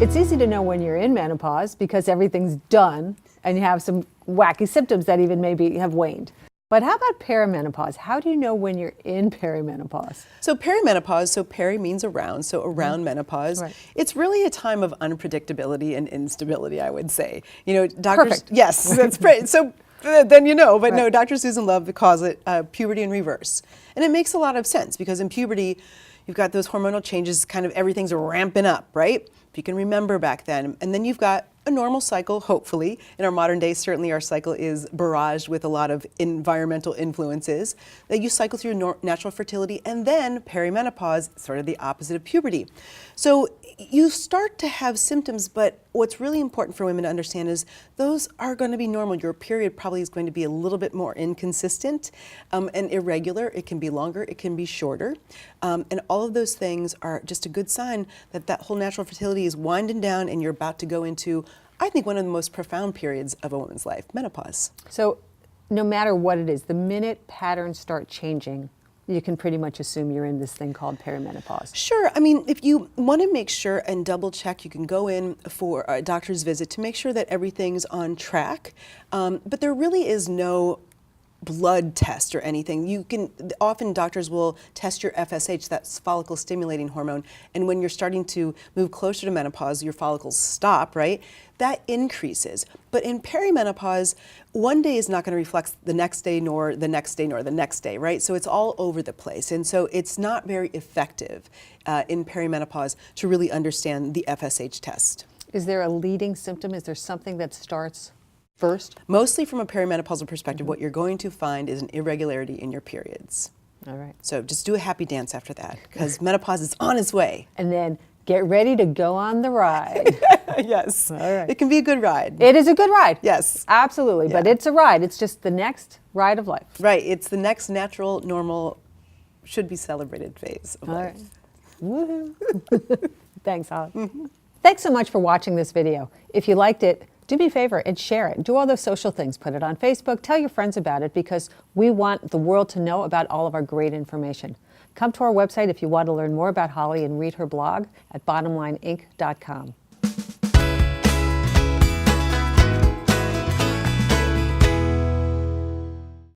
It's easy to know when you're in menopause because everything's done and you have some wacky symptoms that even maybe have waned. But how about perimenopause? How do you know when you're in perimenopause? So perimenopause, so peri means around, so around menopause. Right. It's really a time of unpredictability and instability, I would say. You know, doctors. Perfect. Yes, that's great. So then you know, but Right. no, Dr. Susan Love calls it puberty in reverse. And it makes a lot of sense because in puberty, you've got those hormonal changes, kind of everything's ramping up, right? If you can remember back then. And then you've got a normal cycle, hopefully. In our modern day, certainly our cycle is barraged with a lot of environmental influences. That you cycle through natural fertility, and then perimenopause, sort of the opposite of puberty. So you start to have symptoms, but what's really important for women to understand is those are going to be normal. Your period probably is going to be a little bit more inconsistent and irregular. It can be longer, it can be shorter. And all of those things are just a good sign that that whole natural fertility is winding down and you're about to go into, I think, one of the most profound periods of a woman's life, menopause. So no matter what it is, the minute patterns start changing, you can pretty much assume you're in this thing called perimenopause. Sure. I mean, if you want to make sure and double check, you can go in for a doctor's visit to make sure that everything's on track. But there really is no blood test or anything. You can, often doctors will test your FSH, that's follicle stimulating hormone, and when you're starting to move closer to menopause, your follicles stop, right? That increases. But in perimenopause, one day is not going to reflect the next day, nor the next day, nor the next day, right? So it's all over the place. And so it's not very effective in perimenopause to really understand the FSH test. Is there a leading symptom? Is there something that starts first? Mostly from a perimenopausal perspective, what you're going to find is an irregularity in your periods. All right. So just do a happy dance after that, because menopause is on its way. And then get ready to go on the ride. Yes. All right. It can be a good ride. It is a good ride. Yes. Absolutely. But Yeah. it's a ride. It's just the next ride of life. Right. It's the next natural, normal, should be celebrated phase of All life. right. Woohoo. Thanks, Holly. Thanks so much for watching this video. If you liked it, do me a favor and share it. Do all those social things. Put it on Facebook. Tell your friends about it because we want the world to know about all of our great information. Come to our website if you want to learn more about Holly and read her blog at bottomlineinc.com.